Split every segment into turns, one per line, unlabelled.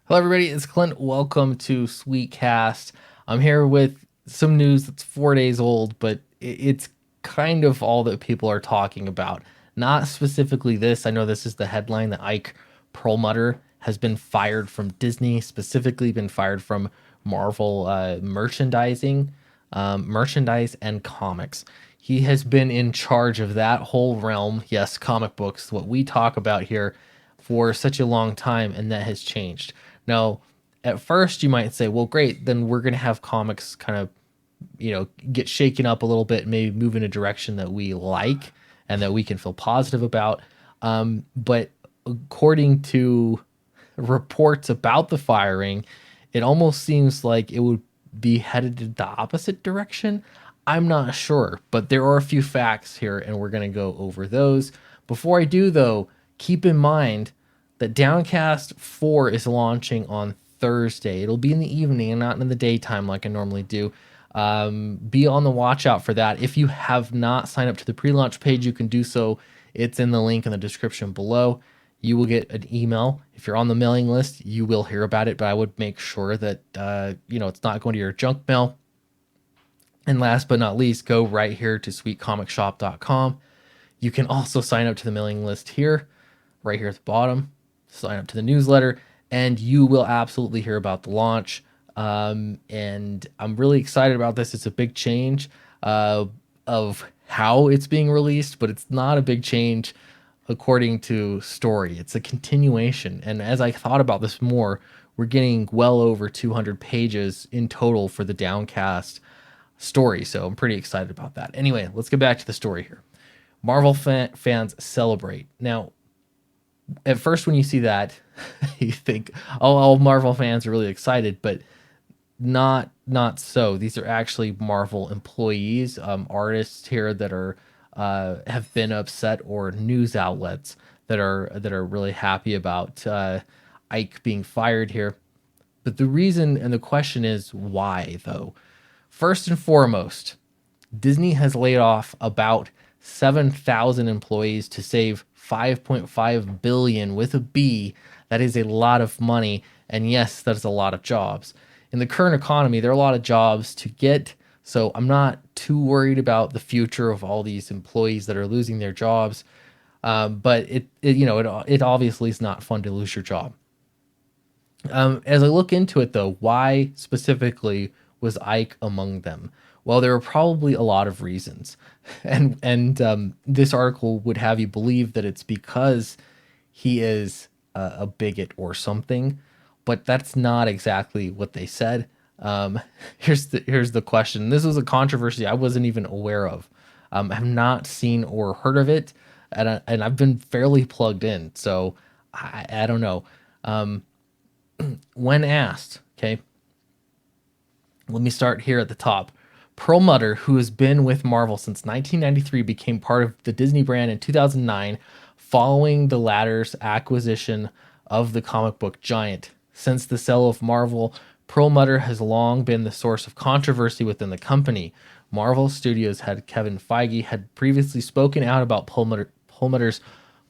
Hello, everybody. It's Clint. Welcome to Sweetcast. I'm here with some news that's 4 days old, but it's kind of all that people are talking about. Not specifically this. I know this is the headline that Ike Perlmutter has been fired from Disney, specifically been fired from Marvel merchandise and comics. He has been in charge of that whole realm. Yes, comic books, what we talk about here, for such a long time, and that has changed. Now, at first, you might say, well, great, then we're going to have comics kind of, get shaken up a little bit, maybe move in a direction that we like and that we can feel positive about. But according to reports about the firing, it almost seems like it would be headed in the opposite direction. I'm not sure, but there are a few facts here, and we're going to go over those. Before I do, though, keep in mind that Downcast 4 is launching on Thursday. It'll be in the evening and not in the daytime like I normally do. Be on the watch out for that. If you have not signed up to the pre-launch page, you can do so. It's in the link in the description below. You will get an email. If you're on the mailing list, you will hear about it, but I would make sure that it's not going to your junk mail. And last but not least, go right here to sweetcomicshop.com. You can also sign up to the mailing list here, right here at the bottom. Sign up to the newsletter, and you will absolutely hear about the launch. And I'm really excited about this. It's a big change of how it's being released, but it's not a big change according to story. It's a continuation. And as I thought about this more, we're getting well over 200 pages in total for the Downcast story. So I'm pretty excited about that. Anyway, let's get back to the story here. Marvel fans celebrate. Now, at first, when you see that, you think, oh, all Marvel fans are really excited, but not so. These are actually Marvel employees, artists here that are have been upset, or news outlets that are really happy about Ike being fired here. But the reason and the question is why, though. First and foremost, Disney has laid off about 7,000 employees to save 5.5 billion with a B. That is a lot of money, and yes, that's a lot of jobs. In the current economy, there are a lot of jobs to get, so I'm not too worried about the future of all these employees that are losing their jobs. But it obviously is not fun to lose your job. As I look into it, though, why specifically was Ike among them? Well, there are probably a lot of reasons, and this article would have you believe that it's because he is a bigot or something, but that's not exactly what they said. Here's the question. This was a controversy I wasn't even aware of. I have not seen or heard of it, and I've been fairly plugged in, so I don't know. When asked, okay, let me start here at the top. Perlmutter, who has been with Marvel since 1993, became part of the Disney brand in 2009 following the latter's acquisition of the comic book giant. Since the sale of Marvel, Perlmutter has long been the source of controversy within the company. Marvel Studios head Kevin Feige had previously spoken out about Perlmutter's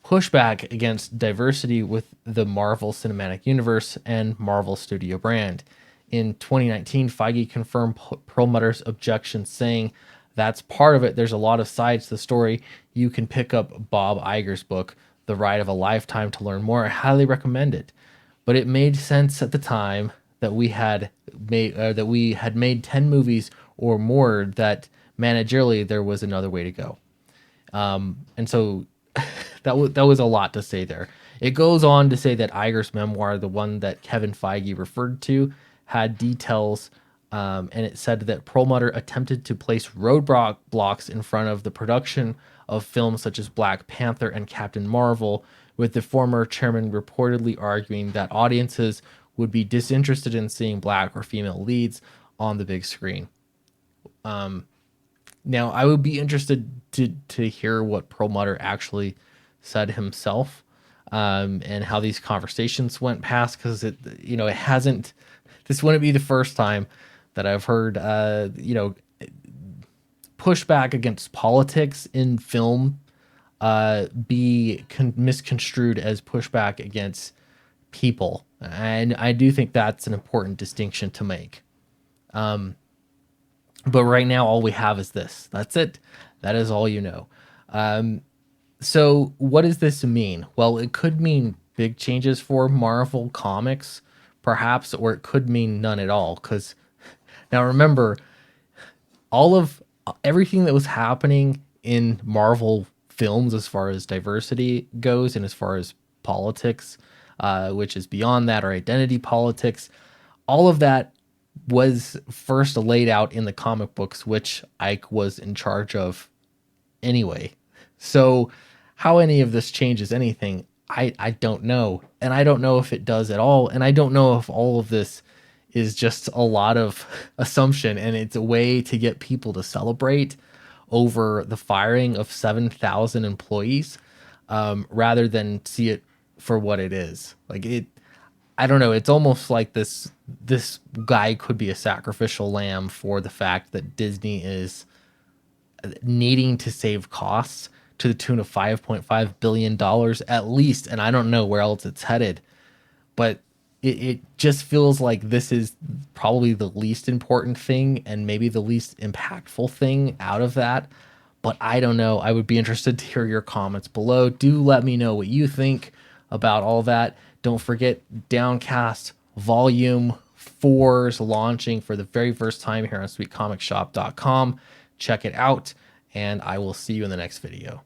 pushback against diversity with the Marvel Cinematic Universe and Marvel Studio brand. In 2019, Feige confirmed Perlmutter's objections, saying, "That's part of it. There's a lot of sides to the story. You can pick up Bob Iger's book, The Ride of a Lifetime, to learn more. I highly recommend it." But it made sense at the time that we had made 10 movies or more, that managerially there was another way to go. And so that was a lot to say there. It goes on to say that Iger's memoir, the one that Kevin Feige referred to, had details, and it said that Perlmutter attempted to place roadblocks in front of the production of films such as Black Panther and Captain Marvel, with the former chairman reportedly arguing that audiences would be disinterested in seeing black or female leads on the big screen. Now, I would be interested to hear what Perlmutter actually said himself, and how these conversations went past, because it hasn't. This wouldn't be the first time that I've heard pushback against politics in film be misconstrued as pushback against people. And I do think that's an important distinction to make. But right now, all we have is this. That's it. That is all you know. So, what does this mean? Well, it could mean big changes for Marvel Comics, perhaps, or it could mean none at all. Because now remember, all of everything that was happening in Marvel films as far as diversity goes and as far as politics, which is beyond that, or identity politics, all of that was first laid out in the comic books, which Ike was in charge of anyway. So how any of this changes anything, I don't know. And I don't know if it does at all. And I don't know if all of this is just a lot of assumption and it's a way to get people to celebrate over the firing of 7,000 employees, rather than see it for what it is. Like it, I don't know. It's almost like this guy could be a sacrificial lamb for the fact that Disney is needing to save costs to the tune of $5.5 billion at least. And I don't know where else it's headed, but it just feels like this is probably the least important thing and maybe the least impactful thing out of that. But I don't know. I would be interested to hear your comments below. Do let me know what you think about all that. Don't forget Downcast Volume 4 is launching for the very first time here on sweetcomicshop.com. Check it out, and I will see you in the next video.